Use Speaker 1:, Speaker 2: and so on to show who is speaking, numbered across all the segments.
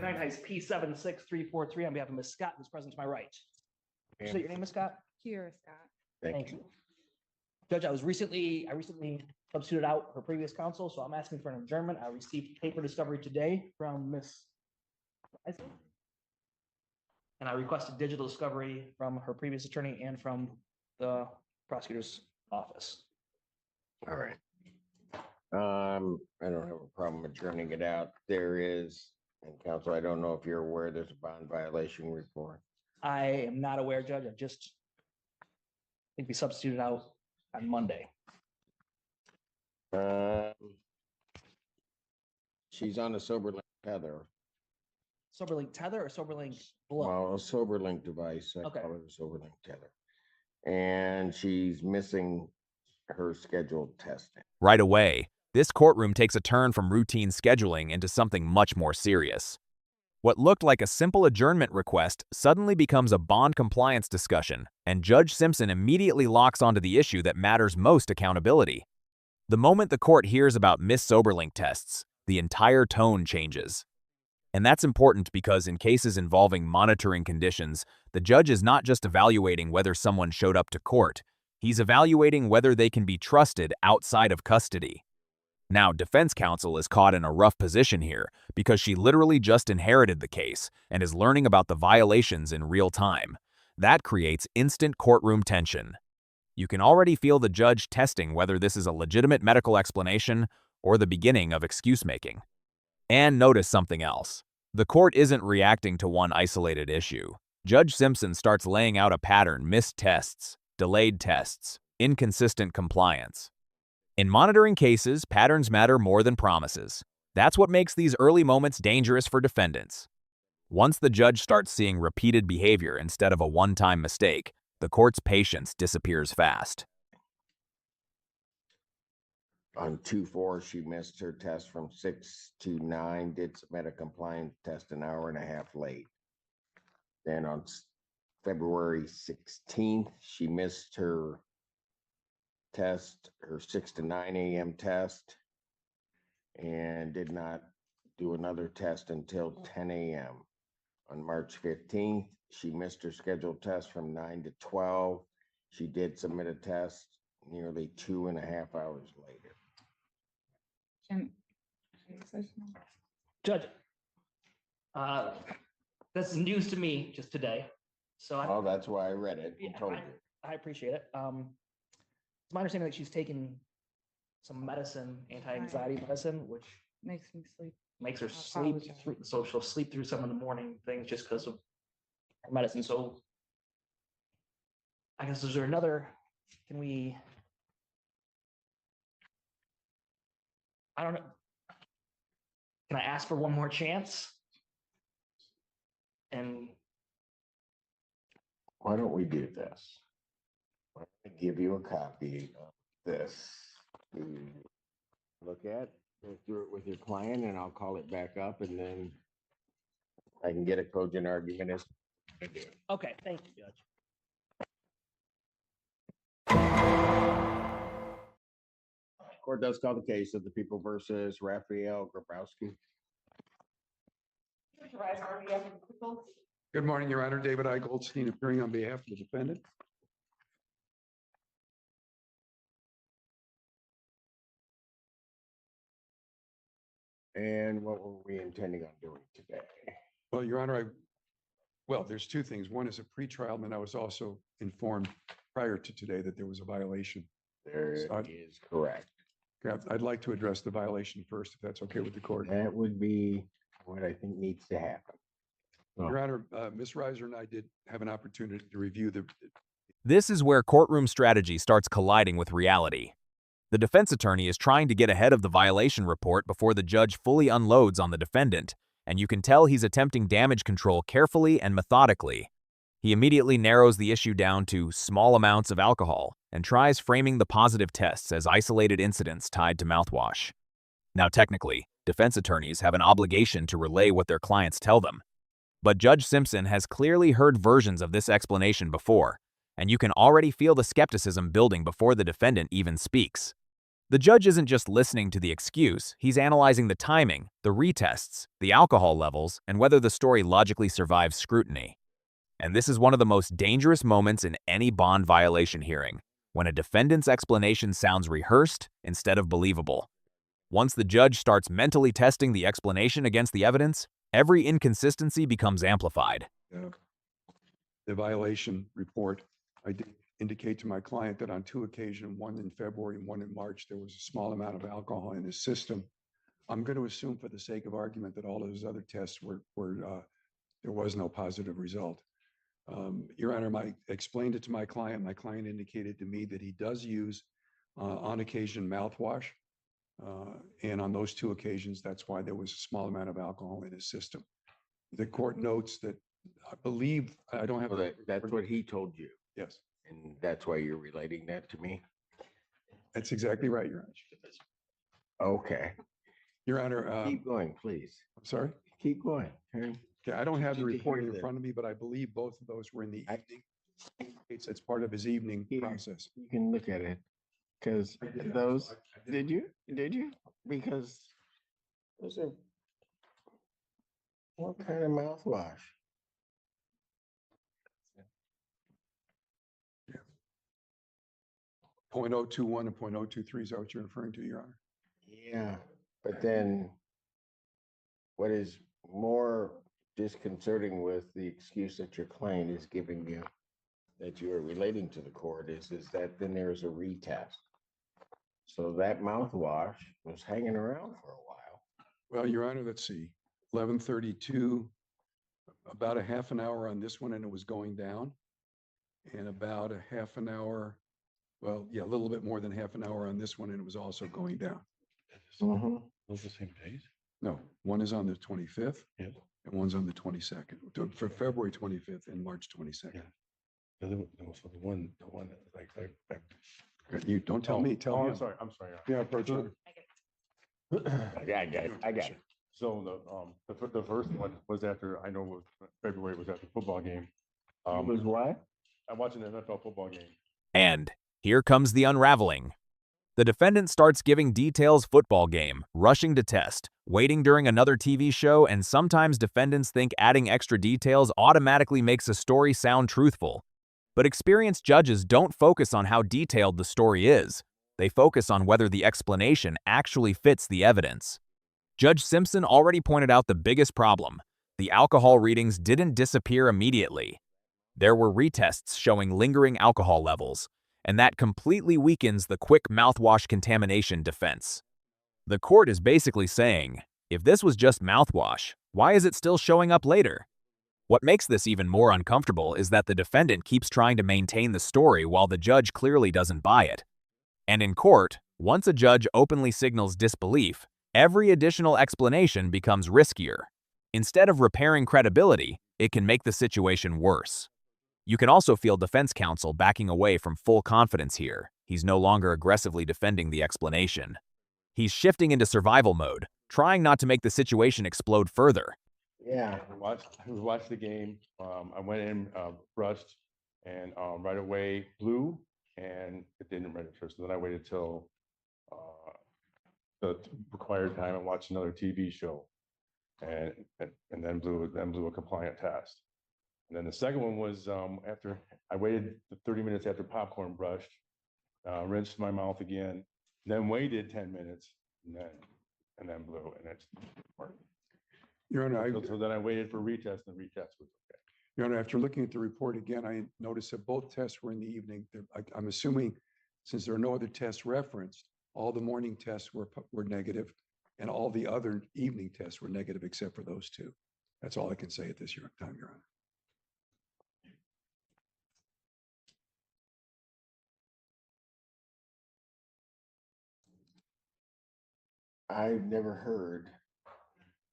Speaker 1: Recognize P76343 on behalf of Ms. Scott, who's present to my right. State your name, Ms. Scott?
Speaker 2: Here, Scott.
Speaker 1: Thank you. Judge, I recently substituted out her previous counsel, so I'm asking for an adjournment. I received paper discovery today from Ms. And I requested digital discovery from her previous attorney and from the prosecutor's office.
Speaker 3: All right. I don't have a problem adjourning it out. There is, and counsel, I don't know if you're aware, there's a bond violation report.
Speaker 1: I am not aware, Judge. I think we substituted out on Monday.
Speaker 3: She's on a SoberLink tether.
Speaker 1: SoberLink tether or SoberLink blow?
Speaker 3: Well, a SoberLink device. I
Speaker 1: Okay.
Speaker 3: call it a SoberLink tether. And she's missing her scheduled testing.
Speaker 4: Right away, this courtroom takes a turn from routine scheduling into something much more serious. What looked like a simple adjournment request suddenly becomes a bond compliance discussion, and Judge Simpson immediately locks onto the issue that matters most: accountability. The moment the court hears about Miss SoberLink tests, the entire tone changes. And that's important because in cases involving monitoring conditions, the judge is not just evaluating whether someone showed up to court, he's evaluating whether they can be trusted outside of custody. Now, defense counsel is caught in a rough position here because she literally just inherited the case and is learning about the violations in real time. That creates instant courtroom tension. You can already feel the judge testing whether this is a legitimate medical explanation or the beginning of excuse-making. And notice something else. The court isn't reacting to one isolated issue. Judge Simpson starts laying out a pattern: missed tests, delayed tests, inconsistent compliance. In monitoring cases, patterns matter more than promises. That's what makes these early moments dangerous for defendants. Once the judge starts seeing repeated behavior instead of a one-time mistake, the court's patience disappears fast.
Speaker 3: On 2/4, she missed her test from 6 to 9, did submit a compliance test an hour and a half late. Then on February 16th, she missed her test, her 6 to 9 a.m. test, and did not do another test until 10 a.m. On March 15th, she missed her scheduled test from 9 to 12. She did submit a test nearly 2.5 hours later.
Speaker 1: Judge, this is news to me just today. So
Speaker 3: Oh, that's why I read it and told you.
Speaker 1: I appreciate it. It's my understanding that she's taken some medicine, anti-anxiety medicine, which
Speaker 2: Makes me sleep.
Speaker 1: makes her
Speaker 2: I
Speaker 1: sleep
Speaker 2: apologize.
Speaker 1: through, so she'll sleep through some of the morning things just because of her medicine. So I guess, is there another, can we? I don't know. Can I ask for one more chance? And
Speaker 3: Why don't we do this? Why don't I give you a copy of this to look at, go through it with your client, and I'll call it back up, and then I can get a cogent argument as to do.
Speaker 1: okay, thank you, Judge.
Speaker 3: Court does call the case of the people versus Raphael Graowski.
Speaker 5: Good morning, Your Honor. David I. Goldstein appearing on behalf of the defendant.
Speaker 3: And what were we intending on doing today?
Speaker 5: Well, Your Honor, there's two things. One is a pretrial, and I was also informed prior to today that there was a violation.
Speaker 3: There is correct.
Speaker 5: I'd like to address the violation first, if that's okay with the court.
Speaker 3: That would be what I think needs to happen.
Speaker 5: Your Honor, Ms. Reiser and I did have an opportunity to review the.
Speaker 4: This is where courtroom strategy starts colliding with reality. The defense attorney is trying to get ahead of the violation report before the judge fully unloads on the defendant, and you can tell he's attempting damage control carefully and methodically. He immediately narrows the issue down to small amounts of alcohol and tries framing the positive tests as isolated incidents tied to mouthwash. Now, technically, defense attorneys have an obligation to relay what their clients tell them. But Judge Simpson has clearly heard versions of this explanation before, and you can already feel the skepticism building before the defendant even speaks. The judge isn't just listening to the excuse, he's analyzing the timing, the retests, the alcohol levels, and whether the story logically survives scrutiny. And this is one of the most dangerous moments in any bond violation hearing, when a defendant's explanation sounds rehearsed instead of believable. Once the judge starts mentally testing the explanation against the evidence, every inconsistency becomes amplified.
Speaker 5: The violation report, I did indicate to my client that on 2 occasions, one in February and one in March, there was a small amount of alcohol in his system. I'm going to assume for the sake of argument that all of his other tests were there was no positive result. Your Honor, I explained it to my client. My client indicated to me that he does use on occasion mouthwash. And on those 2 occasions, that's why there was a small amount of alcohol in his system. The court notes that I believe, I don't have.
Speaker 3: Well, that's what he told you.
Speaker 5: Yes,
Speaker 3: And that's why you're relating that to me?
Speaker 5: that's exactly right, Your Honor.
Speaker 3: Okay.
Speaker 5: Your Honor,
Speaker 3: Keep going, please.
Speaker 5: I'm sorry.
Speaker 3: Keep going.
Speaker 5: Okay, I don't have the
Speaker 3: Need to
Speaker 5: report
Speaker 3: hear
Speaker 5: in
Speaker 3: this.
Speaker 5: front of me, but I believe both of those were in the
Speaker 3: I-
Speaker 5: evening. It's part of his evening
Speaker 3: Here.
Speaker 5: process.
Speaker 3: You can look at it. Because those, did you? Because those are, what kind of mouthwash?
Speaker 5: 0.021 and 0.023 is that what you're referring to, Your Honor?
Speaker 3: Yeah, but then what is more disconcerting with the excuse that your client is giving you, that you are relating to the court, is that then there's a retest. So that mouthwash was hanging around for a while.
Speaker 5: Well, Your Honor, let's see, 11:32, about a half an hour on this one, and it was going down. And about a half an hour, well, yeah, a little bit more than half an hour on this one, and it was also going down.
Speaker 3: Mhm.
Speaker 2: Those the same days?
Speaker 5: No, one is on the 25th
Speaker 2: Yeah.
Speaker 5: and one's on the 22nd, for February 25th and March 22nd.
Speaker 2: There was the one, like.
Speaker 5: You don't tell me, tell him.
Speaker 2: I'm sorry.
Speaker 5: Yeah, approach it.
Speaker 3: Yeah, I got it.
Speaker 2: So the first one was after, I know it was February, was after football game.
Speaker 3: It was what?
Speaker 2: I'm watching the NFL football game.
Speaker 4: And here comes the unraveling. The defendant starts giving details football game, rushing to test, waiting during another TV show, and sometimes defendants think adding extra details automatically makes a story sound truthful. But experienced judges don't focus on how detailed the story is. They focus on whether the explanation actually fits the evidence. Judge Simpson already pointed out the biggest problem. The alcohol readings didn't disappear immediately. There were retests showing lingering alcohol levels, and that completely weakens the quick mouthwash contamination defense. The court is basically saying, if this was just mouthwash, why is it still showing up later? What makes this even more uncomfortable is that the defendant keeps trying to maintain the story while the judge clearly doesn't buy it. And in court, once a judge openly signals disbelief, every additional explanation becomes riskier. Instead of repairing credibility, it can make the situation worse. You can also feel defense counsel backing away from full confidence here. He's no longer aggressively defending the explanation. He's shifting into survival mode, trying not to make the situation explode further.
Speaker 3: Yeah.
Speaker 2: I watched the game. I went in, brushed, and right away blew, and it didn't register. So then I waited till the required time and watched another TV show, and then blew a compliant test. And then the second one was after I waited 30 minutes after popcorn brushed, rinsed my mouth again, then waited 10 minutes, and then blew, and it's worked.
Speaker 5: Your Honor,
Speaker 2: So then I waited for retest, and the retest was okay.
Speaker 5: Your Honor, after looking at the report again, I noticed that both tests were in the evening. I'm assuming, since there are no other tests referenced, all the morning tests were negative, and all the other evening tests were negative except for those 2. That's all I can say at this time, Your Honor.
Speaker 3: I've never heard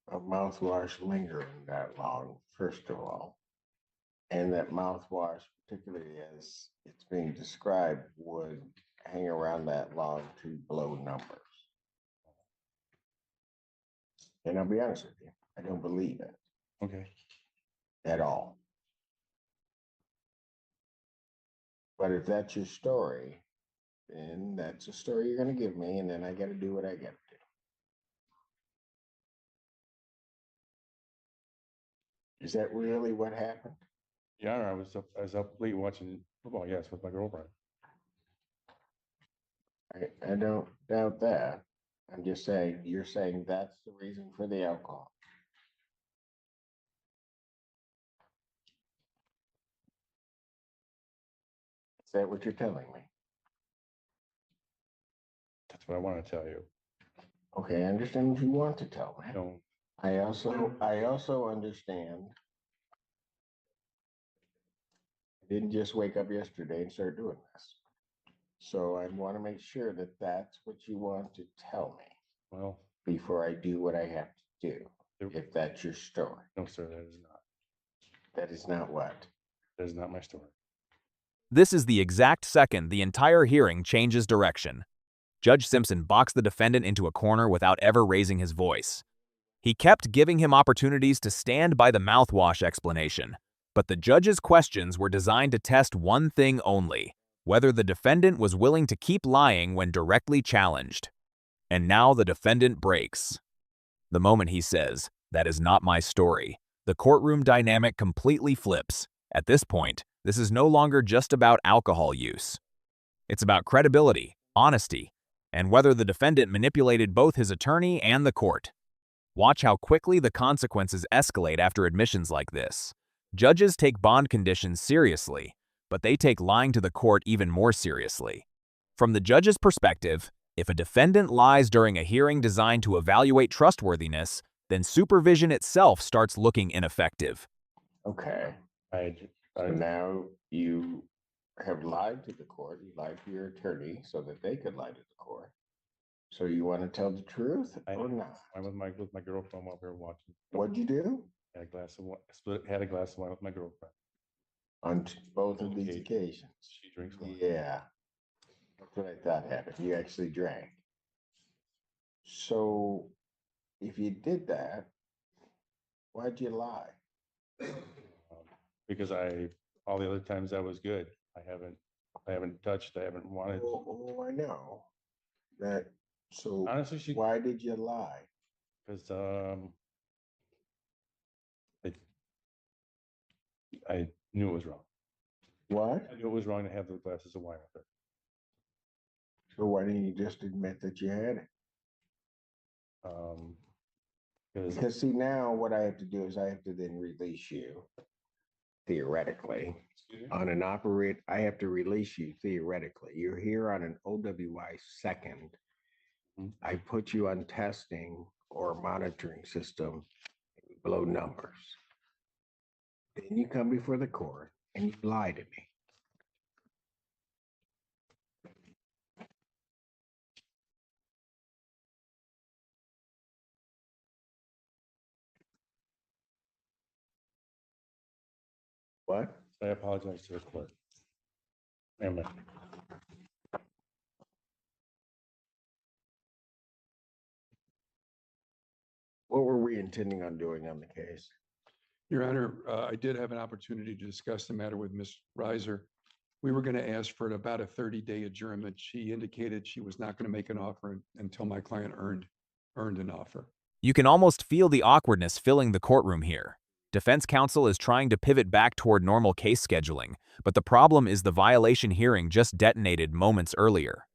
Speaker 3: of mouthwash lingering that long, first of all. And that mouthwash, particularly as it's being described, would hang around that long to blow numbers. And I'll be honest with you, I don't believe it
Speaker 2: Okay.
Speaker 3: at all. But if that's your story, And that's a story you're gonna give me, and then I gotta do what I gotta do. Is that really what happened?
Speaker 2: Your Honor, I was up late watching football, yes, with my girlfriend.
Speaker 3: I don't doubt that. I'm just saying, you're saying that's the reason for the alcohol. Is that what you're telling me?
Speaker 2: That's what I want to tell you.
Speaker 3: Okay, I understand what you want to tell me.
Speaker 2: No,
Speaker 3: I also understand. I didn't just wake up yesterday and start doing this. So I want to make sure that that's what you want to tell me
Speaker 2: well,
Speaker 3: before I do what I have to do.
Speaker 2: There-
Speaker 3: If that's your story,
Speaker 2: no, sir, that is not.
Speaker 3: that is not what.
Speaker 2: That is not my story.
Speaker 4: This is the exact second the entire hearing changes direction. Judge Simpson boxed the defendant into a corner without ever raising his voice. He kept giving him opportunities to stand by the mouthwash explanation, but the judge's questions were designed to test one thing only: whether the defendant was willing to keep lying when directly challenged. And now the defendant breaks. The moment he says, "That is not my story," the courtroom dynamic completely flips. At this point, this is no longer just about alcohol use. It's about credibility, honesty, and whether the defendant manipulated both his attorney and the court. Watch how quickly the consequences escalate after admissions like this. Judges take bond conditions seriously, but they take lying to the court even more seriously. From the judge's perspective, if a defendant lies during a hearing designed to evaluate trustworthiness, then supervision itself starts looking ineffective.
Speaker 3: Okay,
Speaker 2: I,
Speaker 3: so now you have lied to the court, you lied to your attorney so that they could lie to the court. So you want to tell the truth or not?
Speaker 2: I went with my girlfriend while we were watching.
Speaker 3: What'd you do
Speaker 2: Had a glass of wine, had a glass of wine with my girlfriend.
Speaker 3: on both of these
Speaker 2: Okay.
Speaker 3: occasions?
Speaker 2: She drinks wine.
Speaker 3: Yeah, that's what I thought happened. You actually drank. So if you did that, why'd you lie?
Speaker 2: Because all the other times I was good. I haven't touched, I haven't wanted.
Speaker 3: Oh, I know that. So
Speaker 2: Honestly,
Speaker 3: why did you lie?
Speaker 2: because I knew it was wrong.
Speaker 3: What?
Speaker 2: I knew it was wrong to have the glasses of wine with her.
Speaker 3: So why didn't you just admit that you had it? Because see, now what I have to do is I have to then release you theoretically on an I have to release you theoretically. You're here on an OWI second.
Speaker 2: Mhm.
Speaker 3: I put you on testing or monitoring system, below numbers. Then you come before the court and you lie to me. What?
Speaker 2: I apologize to the court. Amen.
Speaker 3: What were we intending on doing on the case?
Speaker 5: Your Honor, I did have an opportunity to discuss the matter with Ms. Reiser. We were going to ask for about a 30-day adjournment. She indicated she was not going to make an offer until my client earned an offer.
Speaker 4: You can almost feel the awkwardness filling the courtroom here. Defense counsel is trying to pivot back toward normal case scheduling, but the problem is the violation hearing just detonated moments earlier.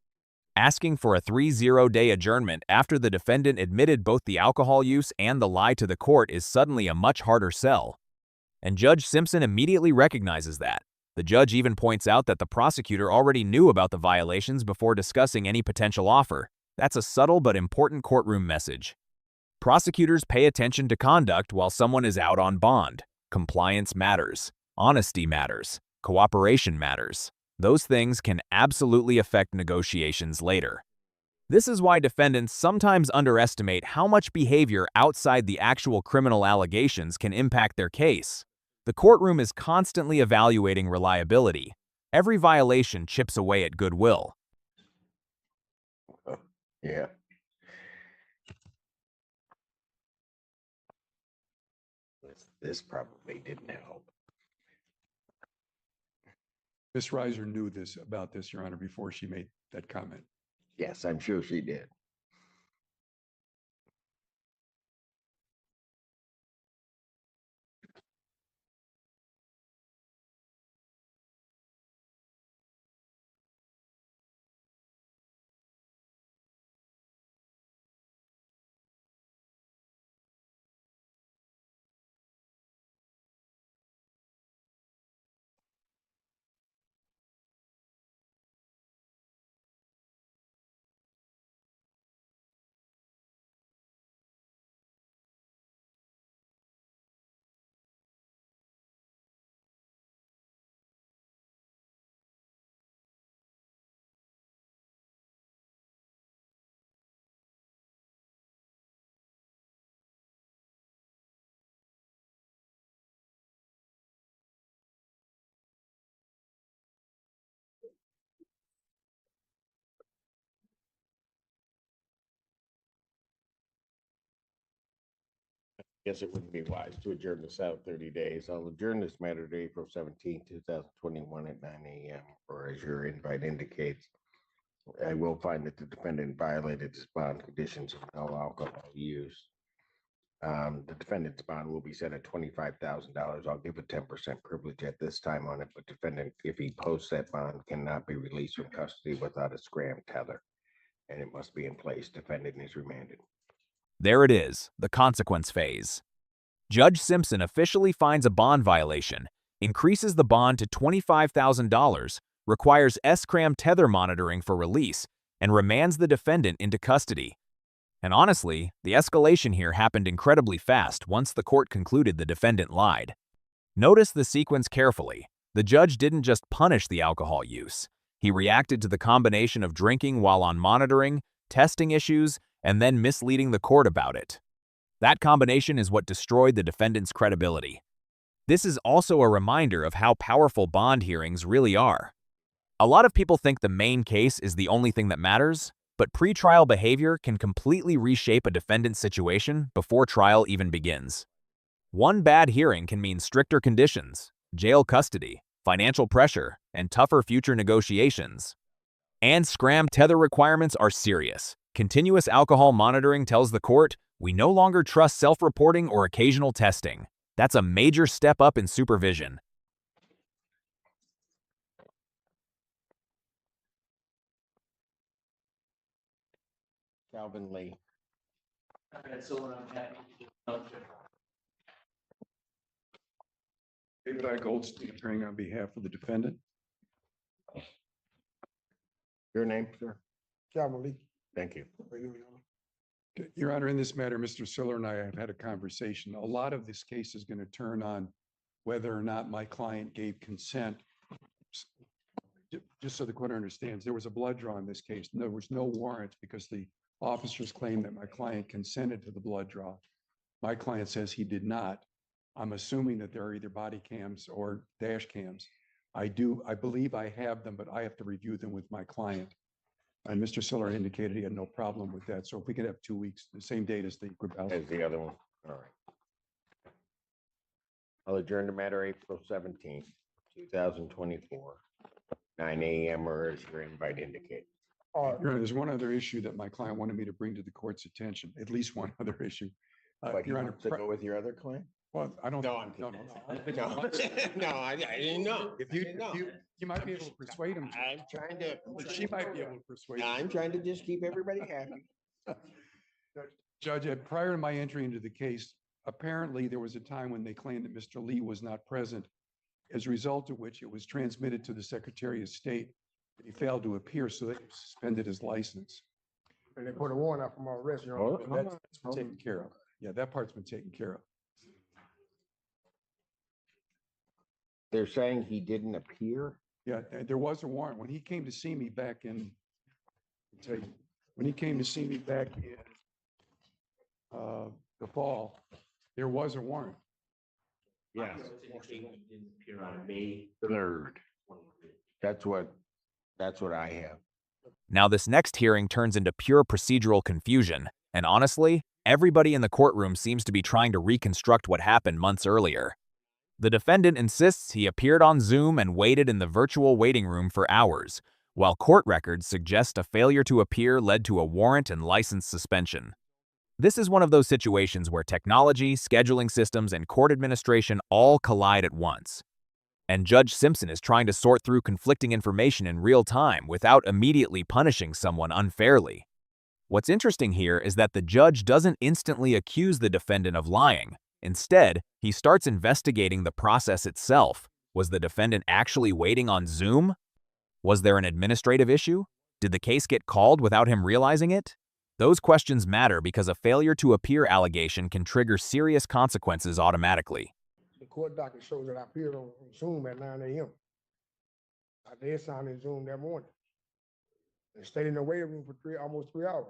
Speaker 4: Asking for a 30-day adjournment after the defendant admitted both the alcohol use and the lie to the court is suddenly a much harder sell. And Judge Simpson immediately recognizes that. The judge even points out that the prosecutor already knew about the violations before discussing any potential offer. That's a subtle but important courtroom message. Prosecutors pay attention to conduct while someone is out on bond. Compliance matters. Honesty matters. Cooperation matters. Those things can absolutely affect negotiations later. This is why defendants sometimes underestimate how much behavior outside the actual criminal allegations can impact their case. The courtroom is constantly evaluating reliability. Every violation chips away at goodwill.
Speaker 3: Yeah. This probably didn't help.
Speaker 5: Ms. Reiser knew about this, Your Honor, before she made that comment.
Speaker 3: Yes, I'm sure she did. Guess it wouldn't be wise to adjourn this out 30 days. I'll adjourn this matter to April 17, 2021 at 9 a.m. or as your invite indicates. I will find that the defendant violated his bond conditions of no alcohol use. The defendant's bond will be set at $25,000. I'll give a 10% privilege at this time on it, but defendant, if he posts that bond, cannot be released from custody without a SCRAM tether, and it must be in place. Defendant is remanded.
Speaker 4: There it is, the consequence phase. Judge Simpson officially finds a bond violation, increases the bond to $25,000, requires SCRAM tether monitoring for release, and remands the defendant into custody. And honestly, the escalation here happened incredibly fast once the court concluded the defendant lied. Notice the sequence carefully. The judge didn't just punish the alcohol use. He reacted to the combination of drinking while on monitoring, testing issues, and then misleading the court about it. That combination is what destroyed the defendant's credibility. This is also a reminder of how powerful bond hearings really are. A lot of people think the main case is the only thing that matters, but pretrial behavior can completely reshape a defendant's situation before trial even begins. One bad hearing can mean stricter conditions, jail custody, financial pressure, and tougher future negotiations. And SCRAM tether requirements are serious. Continuous alcohol monitoring tells the court, we no longer trust self-reporting or occasional testing. That's a major step up in supervision.
Speaker 3: Calvin Lee.
Speaker 5: David I. Goldstein, appearing on behalf of the defendant.
Speaker 3: Your name, sir?
Speaker 6: Calvin Lee.
Speaker 3: Thank you.
Speaker 5: Your Honor, in this matter, Mr. Siller and I have had a conversation. A lot of this case is going to turn on whether or not my client gave consent. Just so the court understands, there was a blood draw in this case. There was no warrant because the officers claimed that my client consented to the blood draw. My client says he did not. I'm assuming that there are either body cams or dash cams. I believe I have them, but I have to review them with my client. And Mr. Siller indicated he had no problem with that. So if we could have 2 weeks, the same date as the Graowski.
Speaker 3: As the other one. All right. I'll adjourn the matter April 17th, 2024, 9 a.m. or as your invite indicates.
Speaker 5: Your Honor, there's one other issue that my client wanted me to bring to the court's attention, at least one other issue.
Speaker 3: But you
Speaker 5: Your Honor,
Speaker 3: want to go with your other claim?
Speaker 5: well, I don't.
Speaker 3: No, I'm
Speaker 5: No,
Speaker 3: kidding. No, I didn't know.
Speaker 5: If you might be able to persuade him.
Speaker 3: I'm trying to.
Speaker 5: She might be able to persuade him.
Speaker 3: I'm trying to just keep everybody happy.
Speaker 5: Judge, prior to my entry into the case, apparently there was a time when they claimed that Mr. Lee was not present, as a result of which it was transmitted to the Secretary of State that he failed to appear, so they suspended his license.
Speaker 6: And they put a warrant out for my arrest, Your
Speaker 3: Oh,
Speaker 6: Honor.
Speaker 5: That's been taken care of. Yeah, that part's been taken care of.
Speaker 3: They're saying he didn't appear?
Speaker 5: Yeah, there was a warrant. When he came to see me back in, I'll tell you, when he came to see me back in the fall, there was a warrant.
Speaker 3: Yes. Third. That's what I have.
Speaker 4: Now this next hearing turns into pure procedural confusion, and honestly, everybody in the courtroom seems to be trying to reconstruct what happened months earlier. The defendant insists he appeared on Zoom and waited in the virtual waiting room for hours, while court records suggest a failure to appear led to a warrant and license suspension. This is one of those situations where technology, scheduling systems, and court administration all collide at once. And Judge Simpson is trying to sort through conflicting information in real time without immediately punishing someone unfairly. What's interesting here is that the judge doesn't instantly accuse the defendant of lying. Instead, he starts investigating the process itself. Was the defendant actually waiting on Zoom? Was there an administrative issue? Did the case get called without him realizing it? Those questions matter because a failure to appear allegation can trigger serious consequences automatically.
Speaker 6: The court docket shows that I appeared on Zoom at 9 a.m. I did sign in Zoom that morning. And stayed in the waiting room for almost 3 hours.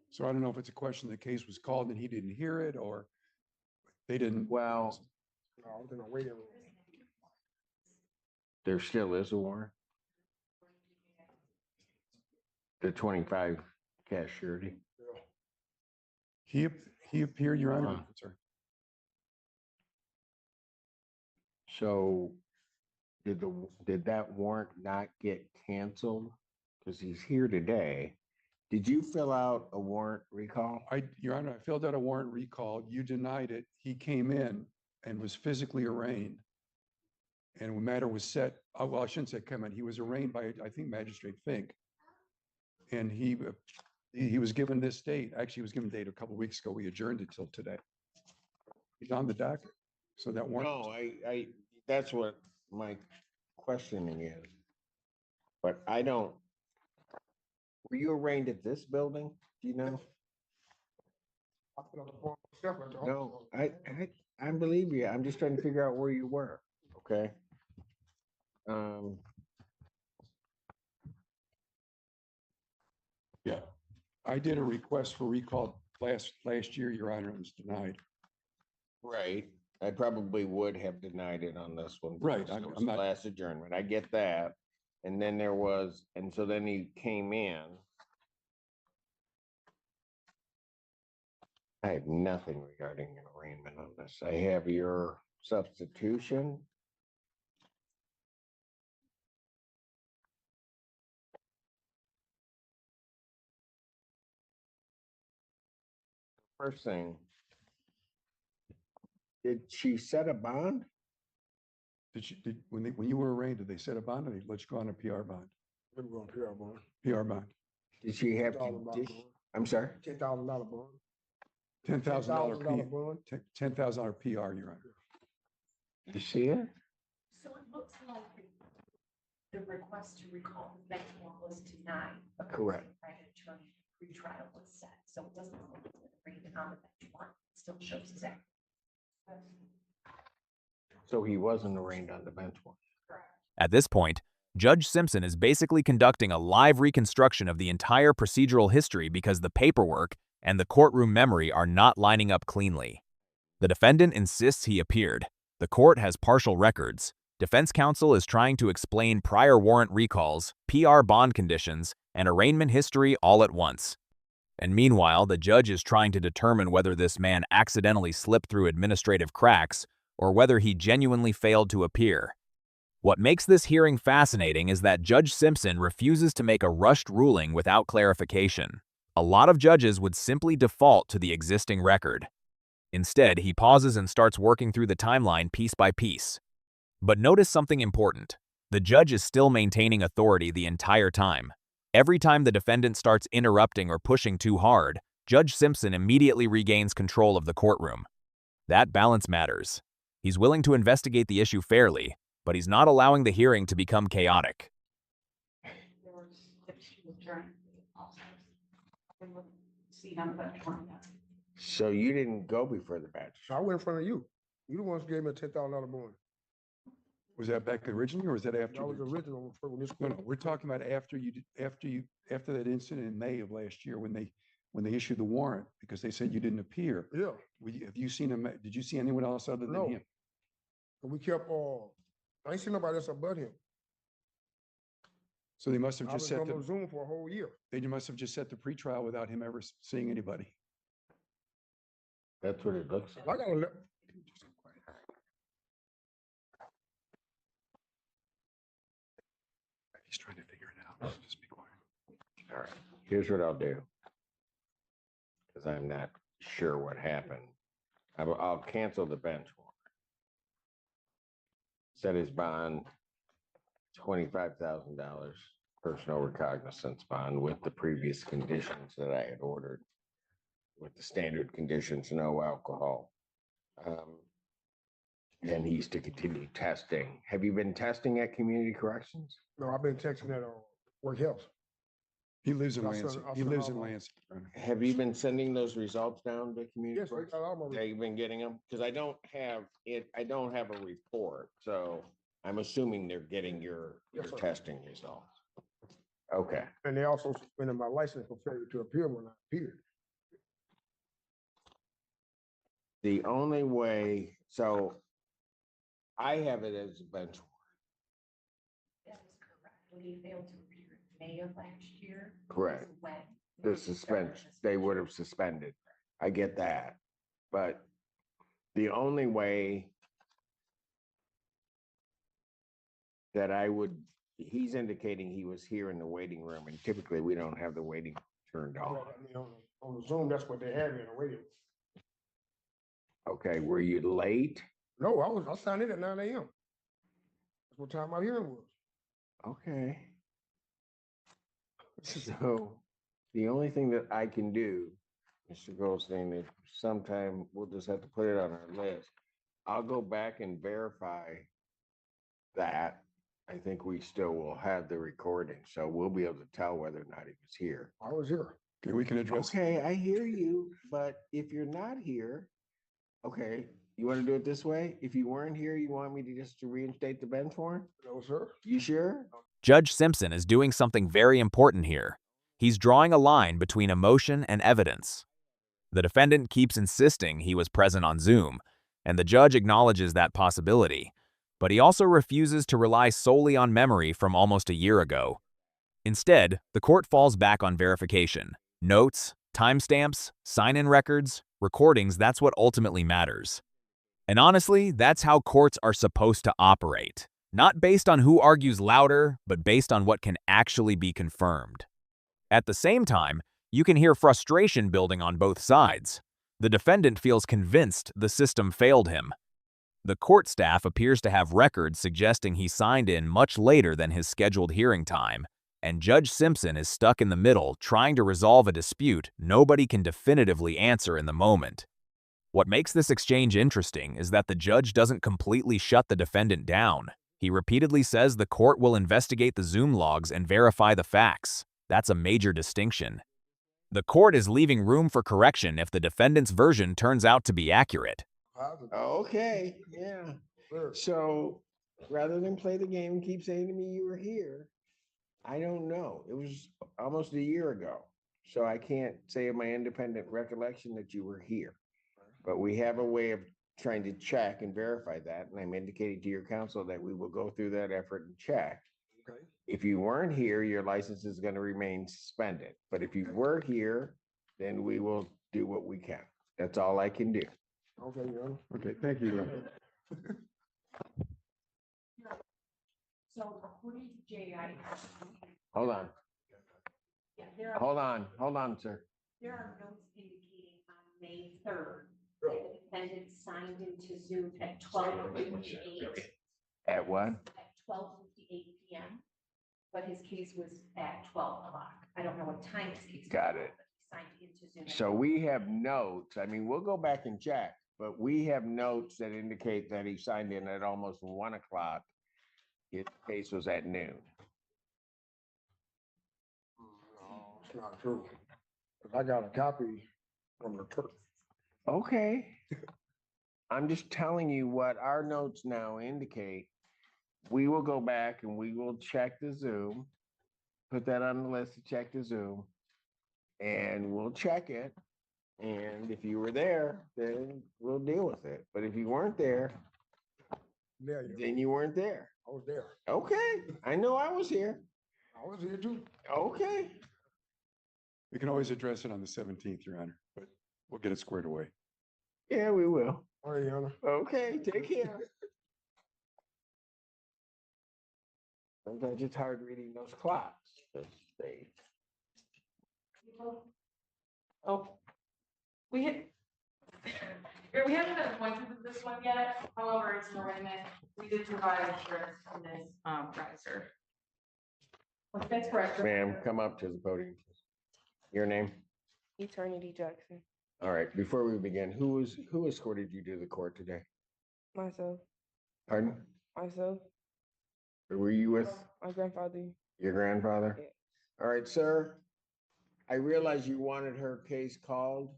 Speaker 5: So I don't know if it's a question the case was called and he didn't hear it, or they didn't.
Speaker 3: Well,
Speaker 6: No, I was in the waiting room.
Speaker 3: there still is a warrant. The 25 cash surety.
Speaker 5: He appeared, Your Honor. Sorry.
Speaker 3: So did that warrant not get canceled? Because he's here today. Did you fill out a warrant recall?
Speaker 5: Your Honor, I filled out a warrant recall. You denied it. He came in and was physically arraigned. And the matter was set, well, I shouldn't say come in. He was arraigned by, I think, Magistrate Fink. And he was given this date. Actually, he was given a date a couple of weeks ago. We adjourned it till today. He's on the docket. So that warrant.
Speaker 3: No, that's what my questioning is. But I don't, were you arraigned at this building? Do you know?
Speaker 6: I put on the form myself at the
Speaker 3: No,
Speaker 6: office.
Speaker 3: I believe you. I'm just trying to figure out where you were. Okay.
Speaker 5: Yeah, I did a request for recall last year, Your Honor, it was denied.
Speaker 3: Right. I probably would have denied it on this one.
Speaker 5: Right,
Speaker 3: because it was
Speaker 5: I'm not-
Speaker 3: last adjournment. I get that. And then there was, and so then he came in. I have nothing regarding an arraignment on this. I have your substitution. First thing, did she set a bond?
Speaker 5: When you were arraigned, did they set a bond or they let you go on a PR bond?
Speaker 6: Let me go on PR bond.
Speaker 5: PR bond,
Speaker 3: Did she have to
Speaker 6: $10,000
Speaker 3: dish?
Speaker 6: bond.
Speaker 3: I'm sorry?
Speaker 6: $10,000 bond.
Speaker 5: $10,000
Speaker 6: bond.
Speaker 5: $10,000 PR, Your Honor.
Speaker 3: You see it?
Speaker 7: So it looks like the request to recall the bench warrant was denied. but the
Speaker 3: Correct.
Speaker 7: private attorney pretrial was set, so it doesn't look like it's arraigned on the bench warrant. It still shows his act.
Speaker 3: So he wasn't arraigned on the bench one.
Speaker 4: At this point, Judge Simpson is basically conducting a live reconstruction of the entire procedural history because the paperwork and the courtroom memory are not lining up cleanly. The defendant insists he appeared. The court has partial records. Defense counsel is trying to explain prior warrant recalls, PR bond conditions, and arraignment history all at once. And meanwhile, the judge is trying to determine whether this man accidentally slipped through administrative cracks or whether he genuinely failed to appear. What makes this hearing fascinating is that Judge Simpson refuses to make a rushed ruling without clarification. A lot of judges would simply default to the existing record. Instead, he pauses and starts working through the timeline piece by piece. But notice something important. The judge is still maintaining authority the entire time. Every time the defendant starts interrupting or pushing too hard, Judge Simpson immediately regains control of the courtroom. That balance matters. He's willing to investigate the issue fairly, but he's not allowing the hearing to become chaotic.
Speaker 3: So you didn't go before the bench?
Speaker 6: So I went in front of you. You the ones who gave me a $10,000 bond.
Speaker 5: Was that back originally or was that after?
Speaker 6: That was the original one when this.
Speaker 5: No, we're talking about after that incident in May of last year when they issued the warrant because they said you didn't appear.
Speaker 6: Yeah,
Speaker 5: Have you seen him? Did you see anyone else other than
Speaker 6: No.
Speaker 5: him?
Speaker 6: but we kept, I ain't seen nobody else but him.
Speaker 5: So they must have
Speaker 6: I
Speaker 5: just
Speaker 6: was
Speaker 5: set
Speaker 6: on
Speaker 5: the,
Speaker 6: Zoom for a whole year.
Speaker 5: they must have just set the pretrial without him ever seeing anybody.
Speaker 3: That's what it looks
Speaker 6: I
Speaker 3: like.
Speaker 6: gotta let,
Speaker 5: Just be quiet.
Speaker 3: All right, here's what I'll do. Because I'm not sure what happened. I'll cancel the bench warrant. Set his bond $25,000 personal recognizance bond with the previous conditions that I had ordered. With the standard conditions, no alcohol. Then he's to continue testing. Have you been testing at community corrections?
Speaker 6: No, I've been texting that work health.
Speaker 5: He lives in
Speaker 6: I'll send-
Speaker 5: Lansing.
Speaker 6: I'll
Speaker 5: He
Speaker 6: send
Speaker 5: lives
Speaker 6: all
Speaker 5: in
Speaker 6: my-
Speaker 5: Lansing. Your Honor.
Speaker 3: Have you been sending those results down to community
Speaker 6: Yes, we
Speaker 3: corrections?
Speaker 6: got all my.
Speaker 3: They've been getting them? Because I don't have it, I don't have a report, so I'm assuming they're getting your
Speaker 6: Yes, sir.
Speaker 3: testing results. Okay,
Speaker 6: And they also suspended my license for failure to appear when I appeared.
Speaker 3: the only way, so I have it as a bench
Speaker 7: That is correct. When he failed to appear in May of last year.
Speaker 3: Correct.
Speaker 7: When.
Speaker 3: the suspension, they would have suspended. I get that. But the only way that I would, he's indicating he was here in the waiting room, and typically we don't have the waiting turned on.
Speaker 6: I mean, on the Zoom, that's what they had me in the waiting.
Speaker 3: Okay, were you late?
Speaker 6: No, I signed in at 9 a.m. That's what time my hearing was.
Speaker 3: Okay. So the only thing that I can do, Mr. Goldstein, is sometime we'll just have to put it on our list. I'll go back and verify that. I think we still will have the recording, so we'll be able to tell whether or not he was here.
Speaker 6: I was here.
Speaker 5: Okay, we can address.
Speaker 3: Okay, I hear you, but if you're not here, okay, you want to do it this way? If you weren't here, you want me to just to reinstate the bench warrant?
Speaker 6: No, sir.
Speaker 3: You sure?
Speaker 4: Judge Simpson is doing something very important here. He's drawing a line between emotion and evidence. The defendant keeps insisting he was present on Zoom, and the judge acknowledges that possibility, but he also refuses to rely solely on memory from almost a year ago. Instead, the court falls back on verification. Notes, timestamps, sign-in records, recordings, that's what ultimately matters. And honestly, that's how courts are supposed to operate. Not based on who argues louder, but based on what can actually be confirmed. At the same time, you can hear frustration building on both sides. The defendant feels convinced the system failed him. The court staff appears to have records suggesting he signed in much later than his scheduled hearing time, and Judge Simpson is stuck in the middle trying to resolve a dispute nobody can definitively answer in the moment. What makes this exchange interesting is that the judge doesn't completely shut the defendant down. He repeatedly says the court will investigate the Zoom logs and verify the facts. That's a major distinction. The court is leaving room for correction if the defendant's version turns out to be accurate.
Speaker 3: Okay, yeah.
Speaker 6: Sir.
Speaker 3: So rather than play the game and keep saying to me you were here, I don't know. It was almost a year ago. So I can't say in my independent recollection that you were here. But we have a way of trying to check and verify that. And I'm indicating to your counsel that we will go through that effort and check.
Speaker 6: Okay.
Speaker 3: If you weren't here, your license is going to remain suspended. But if you were here, then we will do what we can. That's all I can do.
Speaker 6: Okay, Your Honor.
Speaker 5: Okay, thank you. Your Honor.
Speaker 7: So according to JI.
Speaker 3: Hold on,
Speaker 7: Yeah, there
Speaker 3: hold on, sir.
Speaker 7: are notes indicating on May 3rd, that the defendant signed into Zoom at 12:58.
Speaker 3: At what?
Speaker 7: At 12:58 PM. But his case was at 12 o'clock. I don't know what time his case.
Speaker 3: Got
Speaker 7: was,
Speaker 3: it.
Speaker 7: but he signed into Zoom. at
Speaker 3: So we have notes. I mean, we'll go back and check, but we have notes that indicate that he signed in at almost 1 o'clock. His case was at noon.
Speaker 6: No, it's not true. 'Cause I got a copy from the clerk.
Speaker 3: Okay. I'm just telling you what our notes now indicate. We will go back and we will check the Zoom, put that on the list to check the Zoom, and we'll check it. And if you were there, then we'll deal with it. But if you weren't there,
Speaker 6: Yeah, you-
Speaker 3: then you weren't there.
Speaker 6: I was there.
Speaker 3: Okay, I know I was here.
Speaker 6: I was here too.
Speaker 3: Okay.
Speaker 5: We can always address it on the 17th, Your Honor, but we'll get it squared away.
Speaker 3: Yeah, we will.
Speaker 6: All right, Your Honor.
Speaker 3: Okay, take care. Sometimes it's hard reading those clocks. the state.
Speaker 8: Oh. We had. We haven't been appointed with this one yet, however, it's an amendment. We did provide insurance on this, riser. That's correct.
Speaker 3: Ma'am, come up to the podium. Your name?
Speaker 9: Eternity Jackson.
Speaker 3: All right, before we begin, who escorted you to the court today?
Speaker 9: Myself.
Speaker 3: Pardon?
Speaker 9: Myself.
Speaker 3: Or were you with
Speaker 9: My grandfather.
Speaker 3: your grandfather?
Speaker 9: Yeah.
Speaker 3: All right, sir. I realize you wanted her case called,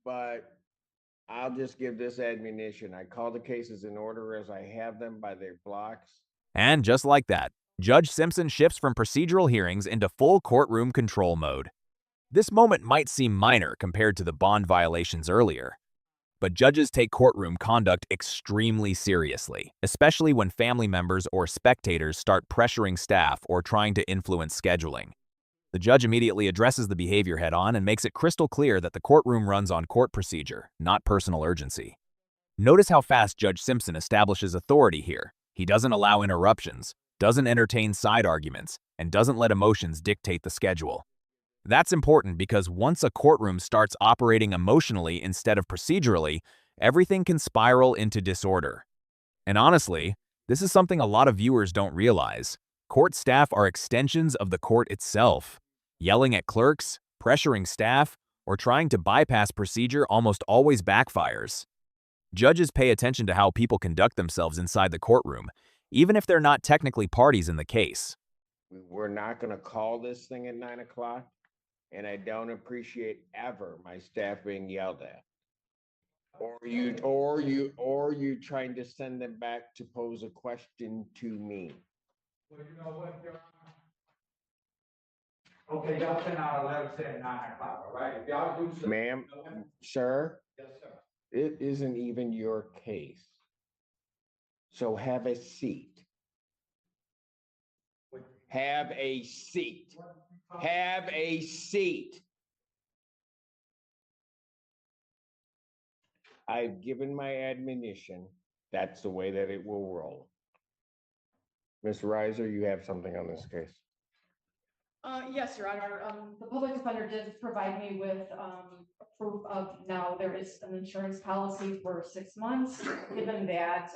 Speaker 3: but I'll just give this admonition. I call the cases in order as I have them by their blocks.
Speaker 4: And just like that, Judge Simpson shifts from procedural hearings into full courtroom control mode. This moment might seem minor compared to the bond violations earlier, but judges take courtroom conduct extremely seriously, especially when family members or spectators start pressuring staff or trying to influence scheduling. The judge immediately addresses the behavior head-on and makes it crystal clear that the courtroom runs on court procedure, not personal urgency. Notice how fast Judge Simpson establishes authority here. He doesn't allow interruptions, doesn't entertain side arguments, and doesn't let emotions dictate the schedule. That's important because once a courtroom starts operating emotionally instead of procedurally, everything can spiral into disorder. And honestly, this is something a lot of viewers don't realize. Court staff are extensions of the court itself. Yelling at clerks, pressuring staff, or trying to bypass procedure almost always backfires. Judges pay attention to how people conduct themselves inside the courtroom, even if they're not technically parties in the case.
Speaker 3: We're not going to call this thing at 9 o'clock, and I don't appreciate ever my staff being yelled at. Or you trying to send them back to pose a question to me.
Speaker 10: Well, you know what, Your Honor? Okay, y'all send out a letter saying 9 o'clock, all right? If y'all do so.
Speaker 3: Ma'am, sir,
Speaker 10: Yes, sir.
Speaker 3: it isn't even your case. So have a seat. Have a seat. Have a seat. I've given my admonition. That's the way that it will roll. Ms. Reiser, you have something on this case.
Speaker 8: Yes, Your Honor. The public defender did provide me with proof of now there is an insurance policy for 6 months. Given that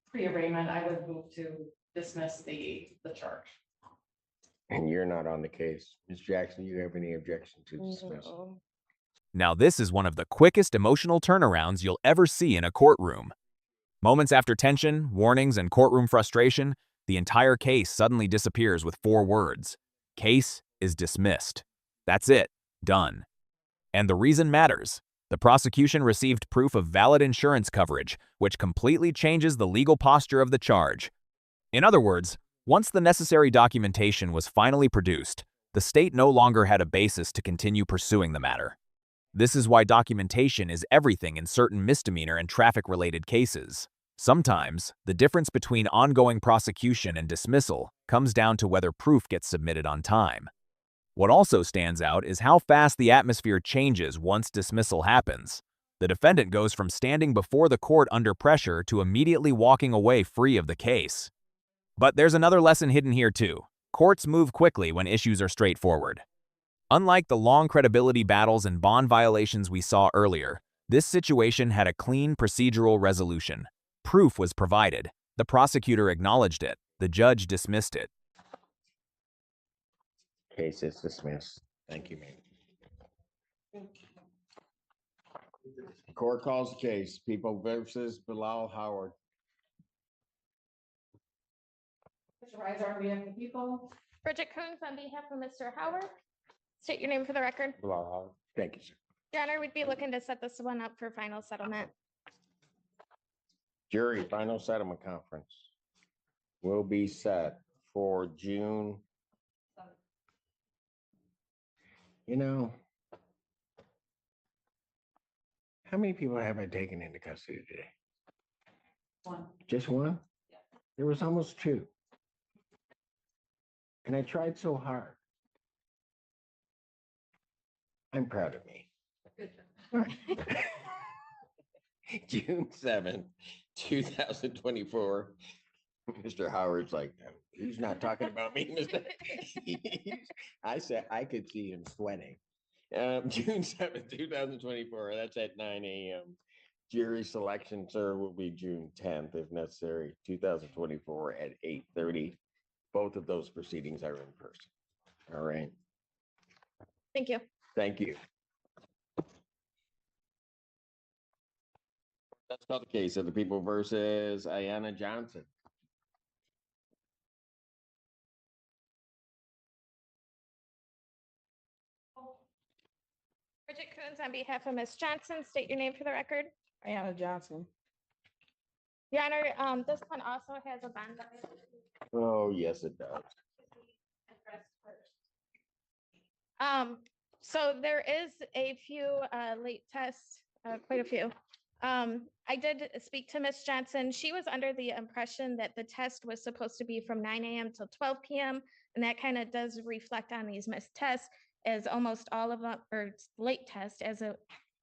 Speaker 8: pre-arraignment, I would move to dismiss the charge.
Speaker 3: And you're not on the case. Ms. Jackson, you have any objection to dismiss?
Speaker 9: No.
Speaker 4: Now this is one of the quickest emotional turnarounds you'll ever see in a courtroom. Moments after tension, warnings, and courtroom frustration, the entire case suddenly disappears with 4 words. Case is dismissed. That's it. Done. And the reason matters. The prosecution received proof of valid insurance coverage, which completely changes the legal posture of the charge. In other words, once the necessary documentation was finally produced, the state no longer had a basis to continue pursuing the matter. This is why documentation is everything in certain misdemeanor and traffic-related cases. Sometimes, the difference between ongoing prosecution and dismissal comes down to whether proof gets submitted on time. What also stands out is how fast the atmosphere changes once dismissal happens. The defendant goes from standing before the court under pressure to immediately walking away free of the case. But there's another lesson hidden here too. Courts move quickly when issues are straightforward. Unlike the long credibility battles and bond violations we saw earlier, this situation had a clean procedural resolution. Proof was provided. The prosecutor acknowledged it. The judge dismissed it.
Speaker 3: Case is dismissed. Thank you, ma'am. Court calls the case. People versus Bilal Howard.
Speaker 8: Mr. Reiser, on behalf of the people.
Speaker 11: Bridget Coons on behalf of Mr. Howard. State your name for the record.
Speaker 3: Bilal Howard. Thank you, sir.
Speaker 11: Your Honor, we'd be looking to set this one up for final settlement.
Speaker 3: Jury final settlement conference will be set for June. You know, how many people have I taken into custody today?
Speaker 8: 1.
Speaker 3: Just one?
Speaker 8: Yeah.
Speaker 3: There was almost 2. And I tried so hard. I'm proud of me. June 7th, 2024. Mr. Howard's like, he's not talking about me, Mr. I said, I could see him sweating. June 7th, 2024, that's at 9 a.m. Jury selection, sir, will be June 10th if necessary, 2024 at 8:30. Both of those proceedings are in person. All right,
Speaker 11: Thank you.
Speaker 3: thank you. That's not the case of the people versus Ayanna Johnson.
Speaker 11: Bridget Coons on behalf of Ms. Johnson, state your name for the record.
Speaker 9: Ayanna Johnson.
Speaker 11: Your Honor, this one also has a bond.
Speaker 3: Oh, yes, it does.
Speaker 11: So there is a few late tests, quite a few. I did speak to Ms. Johnson. She was under the impression that the test was supposed to be from 9 a.m. till 12 p.m. And that kind of does reflect on these missed tests, as almost all of them, or late tests,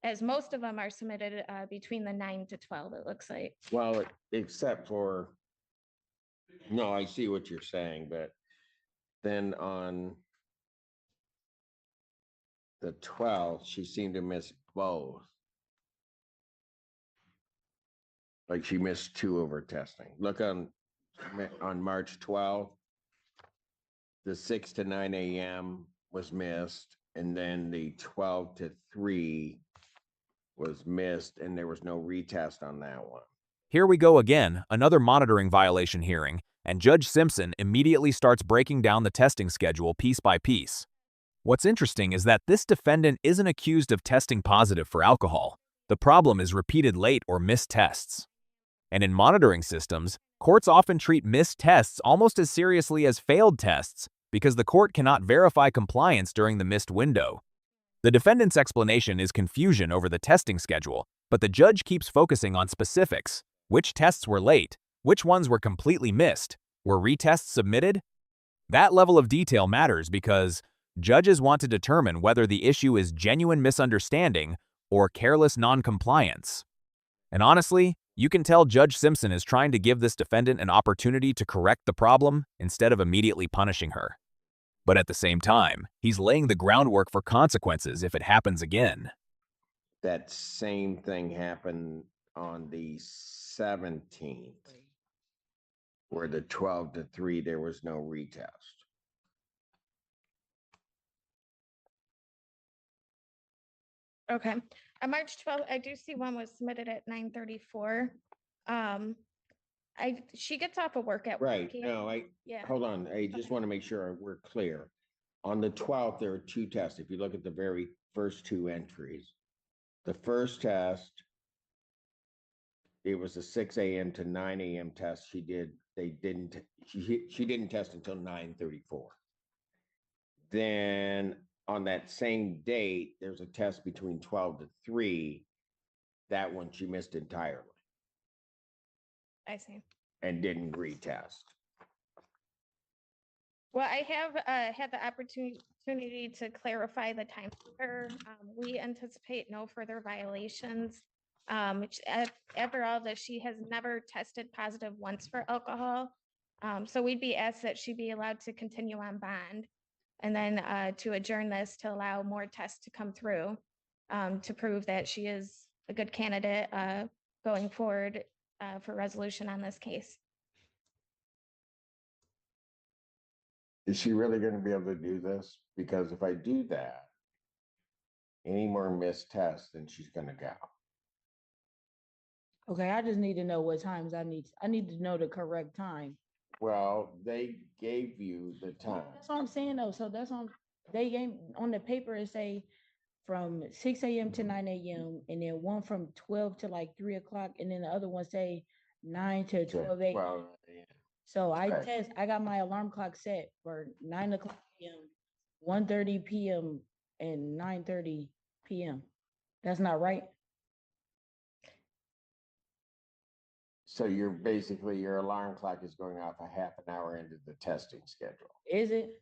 Speaker 11: as most of them are submitted between the 9 to 12, it looks like.
Speaker 3: Well, except for, no, I see what you're saying, but then on the 12th, she seemed to miss both. Like she missed 2 of her testing. Look on March 12th, the 6 to 9 a.m. was missed, and then the 12 to 3 was missed, and there was no retest on that one.
Speaker 4: Here we go again, another monitoring violation hearing, and Judge Simpson immediately starts breaking down the testing schedule piece by piece. What's interesting is that this defendant isn't accused of testing positive for alcohol. The problem is repeated late or missed tests. And in monitoring systems, courts often treat missed tests almost as seriously as failed tests because the court cannot verify compliance during the missed window. The defendant's explanation is confusion over the testing schedule, but the judge keeps focusing on specifics. Which tests were late? Which ones were completely missed? Were retests submitted? That level of detail matters because judges want to determine whether the issue is genuine misunderstanding or careless noncompliance. And honestly, you can tell Judge Simpson is trying to give this defendant an opportunity to correct the problem instead of immediately punishing her. But at the same time, he's laying the groundwork for consequences if it happens again.
Speaker 3: That same thing happened on the 17th, where the 12 to 3, there was no retest.
Speaker 11: Okay. On March 12th, I do see one was submitted at 9:34. She gets off of work at 1
Speaker 3: Right,
Speaker 11: p.m.
Speaker 3: no,
Speaker 11: Yeah.
Speaker 3: hold on, I just want to make sure we're clear. On the 12th, there are 2 tests. If you look at the very first 2 entries, the first test, it was a 6 a.m. to 9 a.m. test. She didn't test until 9:34. Then on that same date, there's a test between 12 to 3. That one she missed entirely
Speaker 11: I see.
Speaker 3: and didn't retest.
Speaker 11: Well, I have had the opportunity to clarify the time for her. We anticipate no further violations. After all, that she has never tested positive once for alcohol. So we'd be asked that she be allowed to continue on bond and then to adjourn this to allow more tests to come through to prove that she is a good candidate going forward for resolution on this case.
Speaker 3: Is she really going to be able to do this? Because if I do that, any more missed tests, then she's going to go.
Speaker 12: Okay, I just need to know what times I need to know the correct time.
Speaker 3: Well, they gave you the time.
Speaker 12: That's what I'm saying though. So that's on, they gave, on the paper, it say from 6 a.m. to 9 a.m. and then one from 12 to like 3 o'clock. And then the other one say 9 to 12 a.m.
Speaker 3: Well, yeah.
Speaker 12: So I got my alarm clock set for 9 o'clock p.m., 1:30 p.m. and 9:30 p.m. That's not right.
Speaker 3: So you're basically, your alarm clock is going off a half an hour into the testing schedule.
Speaker 12: Is it?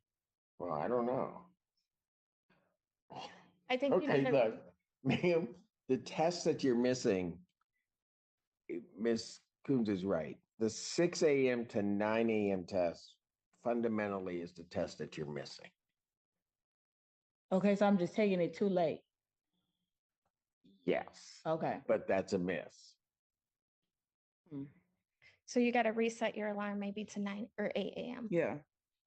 Speaker 3: Well, I don't know.
Speaker 11: I think.
Speaker 3: Okay, look, ma'am, the tests that you're missing, Miss Coombs is right. the 6 AM to 9 AM test fundamentally is the test that you're missing.
Speaker 12: Okay, so I'm just taking it too late.
Speaker 3: Yes,
Speaker 12: Okay.
Speaker 3: but that's a miss.
Speaker 11: So you got to reset your alarm maybe to 9 or 8 a.m.
Speaker 12: Yeah.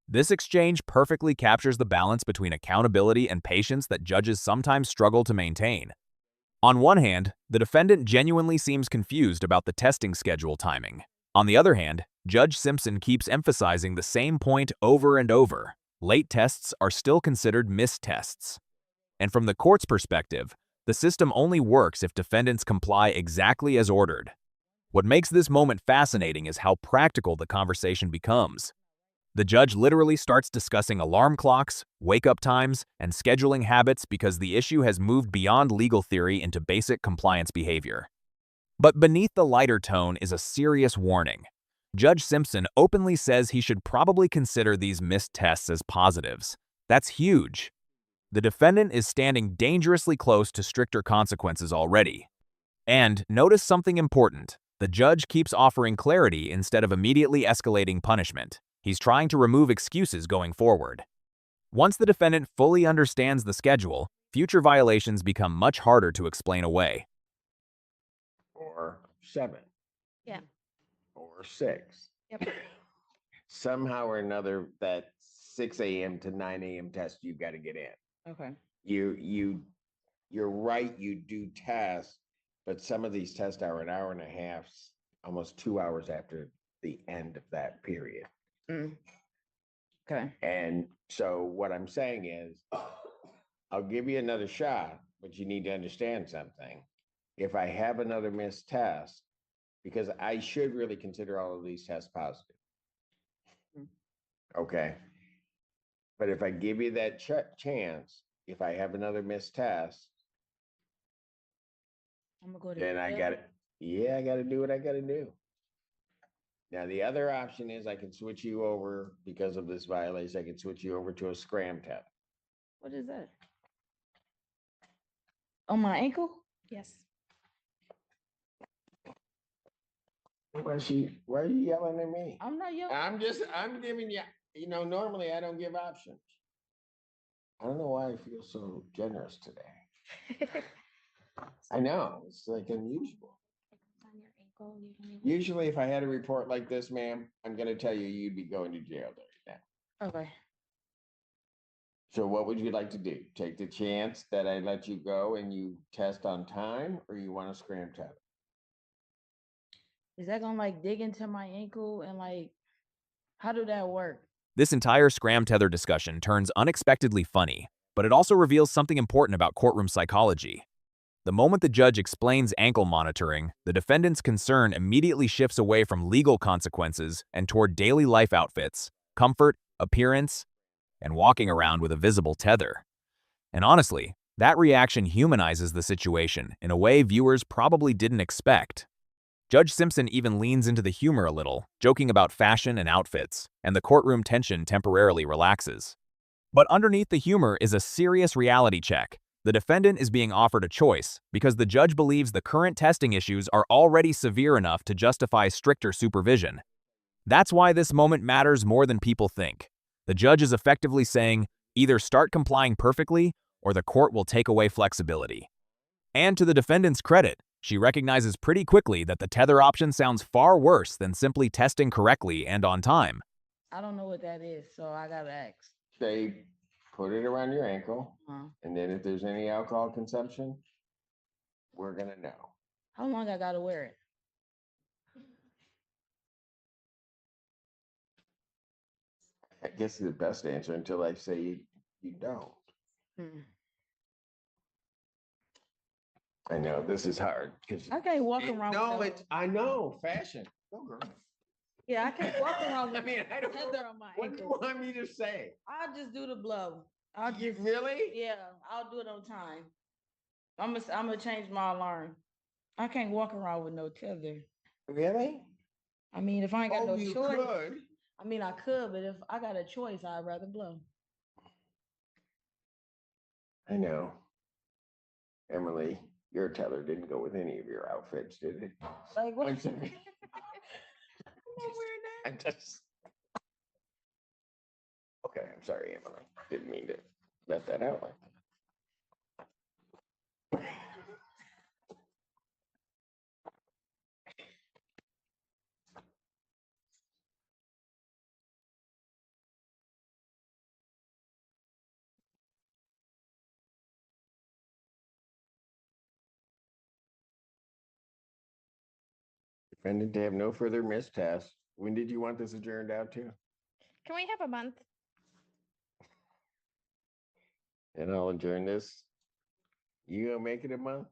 Speaker 4: This exchange perfectly captures the balance between accountability and patience that judges sometimes struggle to maintain. On one hand, the defendant genuinely seems confused about the testing schedule timing. On the other hand, Judge Simpson keeps emphasizing the same point over and over. Late tests are still considered missed tests. And from the court's perspective, the system only works if defendants comply exactly as ordered. What makes this moment fascinating is how practical the conversation becomes. The judge literally starts discussing alarm clocks, wake-up times, and scheduling habits because the issue has moved beyond legal theory into basic compliance behavior. But beneath the lighter tone is a serious warning. Judge Simpson openly says he should probably consider these missed tests as positives. That's huge. The defendant is standing dangerously close to stricter consequences already. And notice something important. The judge keeps offering clarity instead of immediately escalating punishment. He's trying to remove excuses going forward. Once the defendant fully understands the schedule, future violations become much harder to explain away.
Speaker 3: Or 7.
Speaker 11: Yeah.
Speaker 3: Or 6.
Speaker 11: Yep.
Speaker 3: Somehow or another, that 6 AM to 9 AM test, you've got to get in.
Speaker 12: Okay.
Speaker 3: You're right, you do tests, but some of these tests are an hour and a half, almost 2 hours after the end of that period.
Speaker 12: Okay.
Speaker 3: And so what I'm saying is, I'll give you another shot, but you need to understand something. If I have another missed test, because I should really consider all of these tests positive. Okay. But if I give you that chance, if I have another missed test,
Speaker 12: I'm gonna go to
Speaker 3: then I
Speaker 12: jail.
Speaker 3: got it. Yeah, I got to do what I got to do. Now, the other option is I can switch you over because of this violation. I can switch you over to a SCRAM test.
Speaker 12: What is that? On my ankle?
Speaker 11: Yes.
Speaker 3: Why are you yelling at me?
Speaker 12: I'm not young.
Speaker 3: I'm giving you, normally I don't give options. I don't know why I feel so generous today. I know, it's like unusual.
Speaker 11: On your ankle, you don't even-
Speaker 3: Usually if I had a report like this, ma'am, I'm gonna tell you, you'd be going to jail right now.
Speaker 12: Okay.
Speaker 3: So what would you like to do? Take the chance that I let you go and you test on time, or you want to scram test?
Speaker 12: Is that gonna like dig into my ankle and like, how do that work?
Speaker 4: This entire scram tether discussion turns unexpectedly funny, but it also reveals something important about courtroom psychology. The moment the judge explains ankle monitoring, the defendant's concern immediately shifts away from legal consequences and toward daily life outfits, comfort, appearance, and walking around with a visible tether. And honestly, that reaction humanizes the situation in a way viewers probably didn't expect. Judge Simpson even leans into the humor a little, joking about fashion and outfits, and the courtroom tension temporarily relaxes. But underneath the humor is a serious reality check. The defendant is being offered a choice because the judge believes the current testing issues are already severe enough to justify stricter supervision. That's why this moment matters more than people think. The judge is effectively saying, either start complying perfectly or the court will take away flexibility. And to the defendant's credit, she recognizes pretty quickly that the tether option sounds far worse than simply testing correctly and on time.
Speaker 12: I don't know what that is, so I gotta ask.
Speaker 3: They put it around your ankle, and then if there's any alcohol consumption, we're gonna know.
Speaker 12: How long I gotta wear it?
Speaker 3: I guess the best answer until I say you don't. I know this is hard because
Speaker 12: I can't walk around.
Speaker 3: no,
Speaker 12: with
Speaker 3: it's I know fashion. Go girl.
Speaker 12: Yeah, I can't walk around with
Speaker 3: I mean, I don't know.
Speaker 12: tether on my
Speaker 3: What do you
Speaker 12: ankle.
Speaker 3: want me to say?
Speaker 12: I'll just do the blow. I'll
Speaker 3: You
Speaker 12: just
Speaker 3: really?
Speaker 12: Yeah, I'll do it on time. I'm gonna change my alarm. I can't walk around with no tether.
Speaker 3: Really?
Speaker 12: I mean, if I ain't got no
Speaker 3: you
Speaker 12: choice,
Speaker 3: could.
Speaker 12: I mean, I could, but if I got a choice, I'd rather blow.
Speaker 3: I know. Emily, your tether didn't go with any of your outfits, did it?
Speaker 12: Like what?
Speaker 3: I'm sorry. I just. Okay, I'm sorry, Emily. Didn't mean to let that out like that. Defendant to have no further missed tests. When did you want this adjourned out to?
Speaker 11: Can we have a month?
Speaker 3: And I'll adjourn this. You gonna make it a month?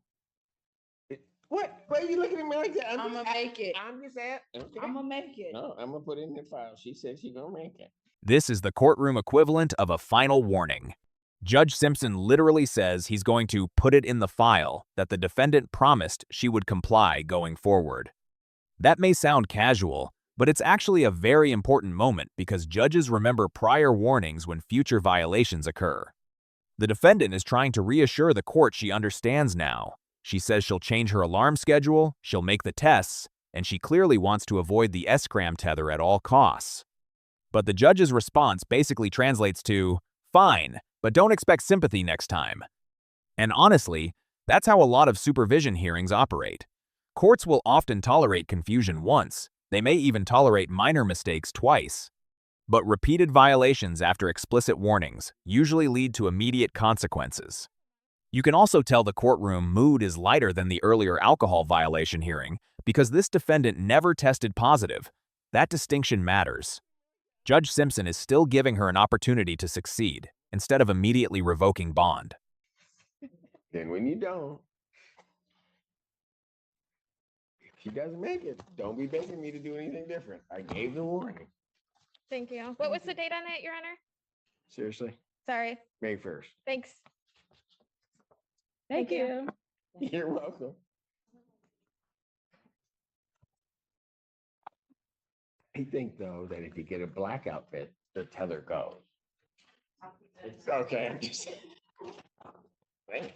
Speaker 3: What? Why are you looking at me like that?
Speaker 12: I'ma make it.
Speaker 3: I'm just at. Okay.
Speaker 12: I'ma make it.
Speaker 3: No, I'm gonna put it in the file. She said she gonna make it.
Speaker 4: This is the courtroom equivalent of a final warning. Judge Simpson literally says he's going to put it in the file that the defendant promised she would comply going forward. That may sound casual, but it's actually a very important moment because judges remember prior warnings when future violations occur. The defendant is trying to reassure the court she understands now. She says she'll change her alarm schedule, she'll make the tests, and she clearly wants to avoid the SCRAM tether at all costs. But the judge's response basically translates to, fine, but don't expect sympathy next time. And honestly, that's how a lot of supervision hearings operate. Courts will often tolerate confusion once. They may even tolerate minor mistakes twice. But repeated violations after explicit warnings usually lead to immediate consequences. You can also tell the courtroom mood is lighter than the earlier alcohol violation hearing because this defendant never tested positive. That distinction matters. Judge Simpson is still giving her an opportunity to succeed instead of immediately revoking bond.
Speaker 3: Then when you don't, if she doesn't make it, don't be begging me to do anything different. I gave the warning.
Speaker 11: Thank you. What was the date on that, Your Honor?
Speaker 3: Seriously,
Speaker 11: Sorry.
Speaker 3: May 1st.
Speaker 11: Thanks.
Speaker 12: Thank you.
Speaker 3: You're welcome. I think though that if you get a black outfit, the tether goes. It's okay. I'm just saying.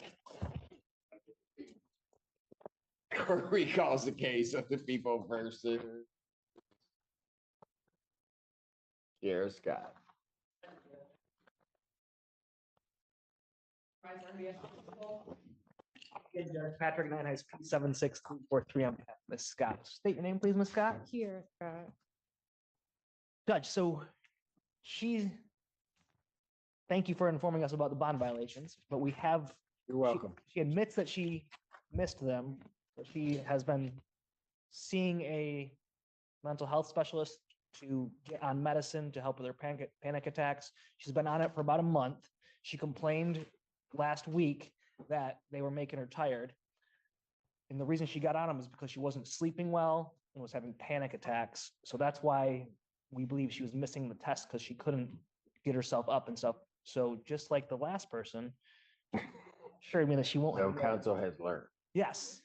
Speaker 3: Court recalls the case of the people versus Sheriff Scott.
Speaker 1: Judge Patrick 9 has P76343 on behalf of Ms. Scott. State your name, please, Ms. Scott.
Speaker 9: Here,
Speaker 1: Judge, so thank you for informing us about the bond violations, but we have.
Speaker 3: You're welcome.
Speaker 1: She admits that she missed them, but she has been seeing a mental health specialist to get on medicine to help with her panic attacks. She's been on it for about a month. She complained last week that they were making her tired. And the reason she got on them is because she wasn't sleeping well and was having panic attacks. So that's why we believe she was missing the test, because she couldn't get herself up and stuff. So just like the last person, sure, that she won't.
Speaker 3: No counsel has learned.
Speaker 1: Yes.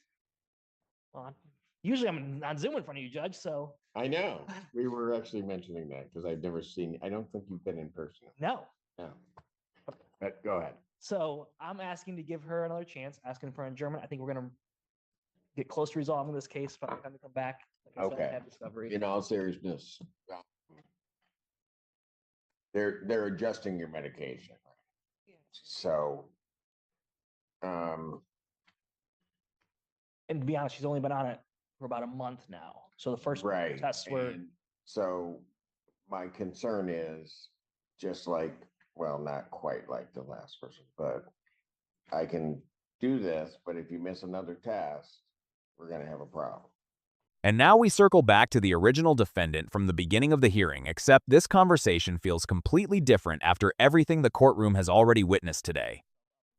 Speaker 1: Well, usually I'm on Zoom in front of you, Judge, so.
Speaker 3: I know. We were actually mentioning that because I've never seen, I don't think you've been in person.
Speaker 1: No.
Speaker 3: No. But go ahead.
Speaker 1: So I'm asking to give her another chance, asking for adjournment. I think we're gonna get close to resolving this case by the time we come back. Like I said,
Speaker 3: Okay.
Speaker 1: have discovery.
Speaker 3: In all seriousness, they're adjusting your medication. So,
Speaker 1: And to be honest, she's only been on it for about a month now. So the first
Speaker 3: right.
Speaker 1: tests were.
Speaker 3: And so my concern is just like, well, not quite like the last person, but I can do this, but if you miss another test, we're gonna have a problem.
Speaker 4: And now we circle back to the original defendant from the beginning of the hearing, except this conversation feels completely different after everything the courtroom has already witnessed today.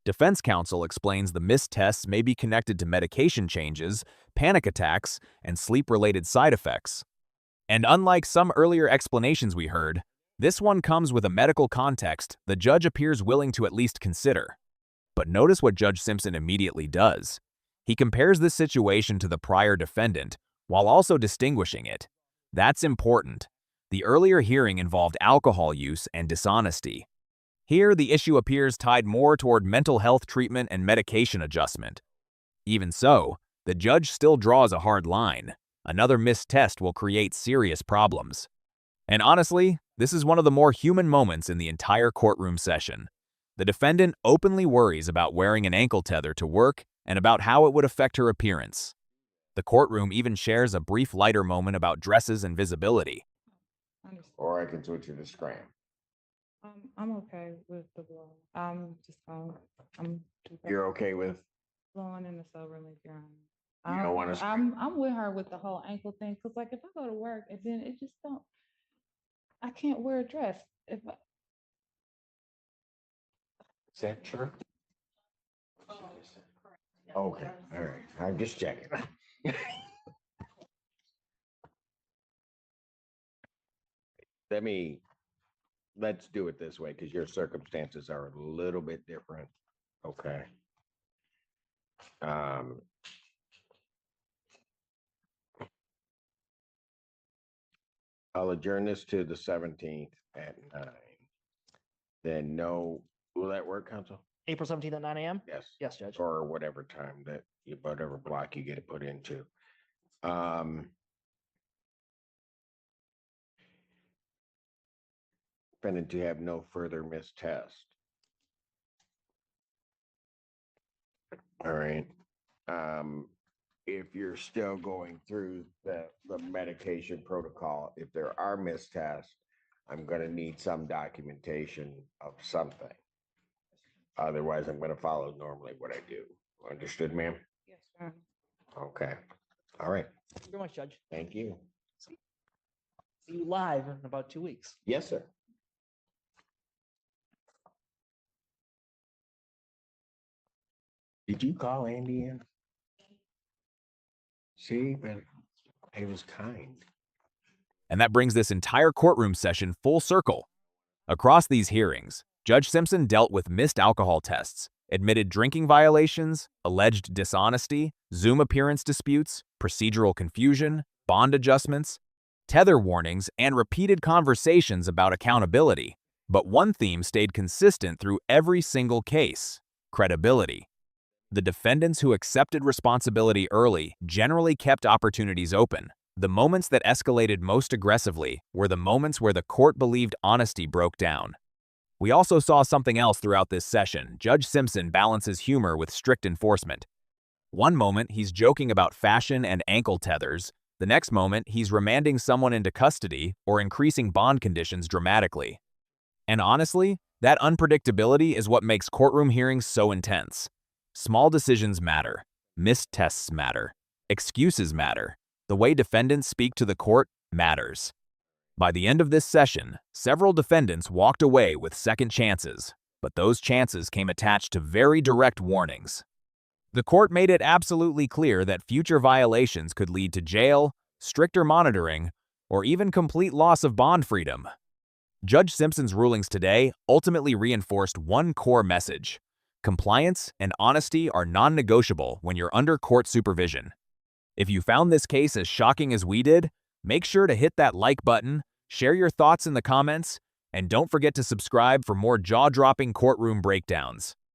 Speaker 4: Defense counsel explains the missed tests may be connected to medication changes, panic attacks, and sleep-related side effects. And unlike some earlier explanations we heard, this one comes with a medical context the judge appears willing to at least consider. But notice what Judge Simpson immediately does. He compares this situation to the prior defendant, while also distinguishing it. That's important. The earlier hearing involved alcohol use and dishonesty. Here, the issue appears tied more toward mental health treatment and medication adjustment. Even so, the judge still draws a hard line. Another missed test will create serious problems. And honestly, this is one of the more human moments in the entire courtroom session. The defendant openly worries about wearing an ankle tether to work and about how it would affect her appearance. The courtroom even shares a brief lighter moment about dresses and visibility.
Speaker 3: Or I can switch it to scram.
Speaker 9: I'm okay with the blow.
Speaker 3: You're okay with,
Speaker 9: blowing in the sober room if you're on.
Speaker 3: you don't want to,
Speaker 9: I'm with her with the whole ankle thing, cause like if I go to work and then it just don't, I can't wear a dress. If I,
Speaker 3: is that true? Okay, all right, I'm just checking. Let's do it this way, because your circumstances are a little bit different. Okay. I'll adjourn this to the 17th at 9. Then will that work, Council?
Speaker 1: April 17th at 9 a.m.?
Speaker 3: Yes.
Speaker 1: Yes, Judge.
Speaker 3: Or whatever time whatever block you get it put into. Defendant to have no further missed test. All right. If you're still going through the medication protocol, if there are missed tests, I'm gonna need some documentation of something. Otherwise, I'm gonna follow normally what I do. Understood, ma'am?
Speaker 9: yes, sir.
Speaker 3: Okay. All right.
Speaker 1: Thank you very much, Judge.
Speaker 3: Thank you.
Speaker 1: See you live in about 2 weeks.
Speaker 3: Yes, sir. Did you call Andy in? See, but he was kind.
Speaker 4: And that brings this entire courtroom session full circle. Across these hearings, Judge Simpson dealt with missed alcohol tests, admitted drinking violations, alleged dishonesty, Zoom appearance disputes, procedural confusion, bond adjustments, tether warnings, and repeated conversations about accountability. But one theme stayed consistent through every single case: credibility. The defendants who accepted responsibility early generally kept opportunities open. The moments that escalated most aggressively were the moments where the court believed honesty broke down. We also saw something else throughout this session. Judge Simpson balances humor with strict enforcement. One moment, he's joking about fashion and ankle tethers. The next moment, he's remanding someone into custody or increasing bond conditions dramatically. And honestly, that unpredictability is what makes courtroom hearings so intense. Small decisions matter. Missed tests matter. Excuses matter. The way defendants speak to the court matters. By the end of this session, several defendants walked away with second chances, but those chances came attached to very direct warnings. The court made it absolutely clear that future violations could lead to jail, stricter monitoring, or even complete loss of bond freedom. Judge Simpson's rulings today ultimately reinforced one core message: compliance and honesty are non-negotiable when you're under court supervision. If you found this case as shocking as we did, make sure to hit that like button, share your thoughts in the comments, and don't forget to subscribe for more jaw-dropping courtroom breakdowns.